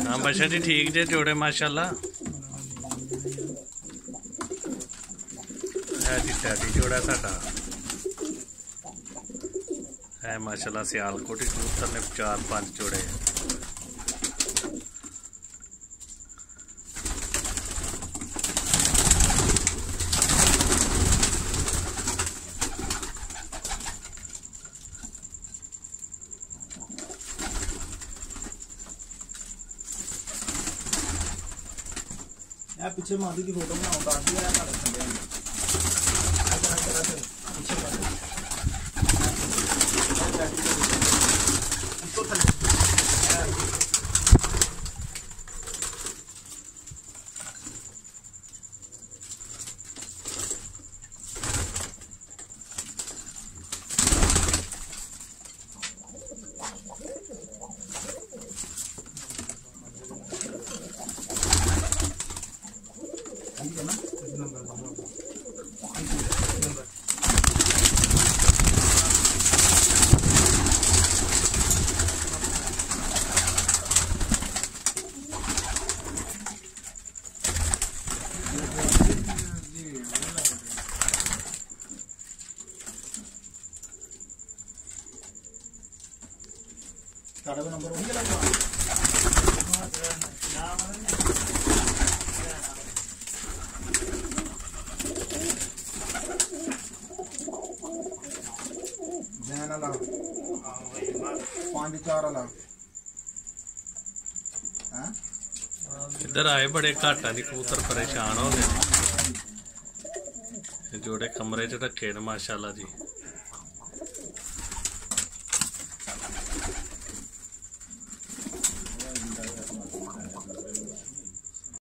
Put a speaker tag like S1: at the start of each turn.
S1: हाँ बच्चा जी ठीक जे जोड़े माशाल्लाह है जी टैडी जोड़ा साडा है माशाल्लाह सियालकोटी कबूतर ने 4-5 जोड़े
S2: पीछे मादी की फोटो बनाओ बाकी है नंबर वही लगवा जैन वाला 5-4 वाला
S1: इधर आए बड़े घाटा दी कबूतर परेशान हो गए जोड़े कमरे च रखे न माशाल्लाह जी।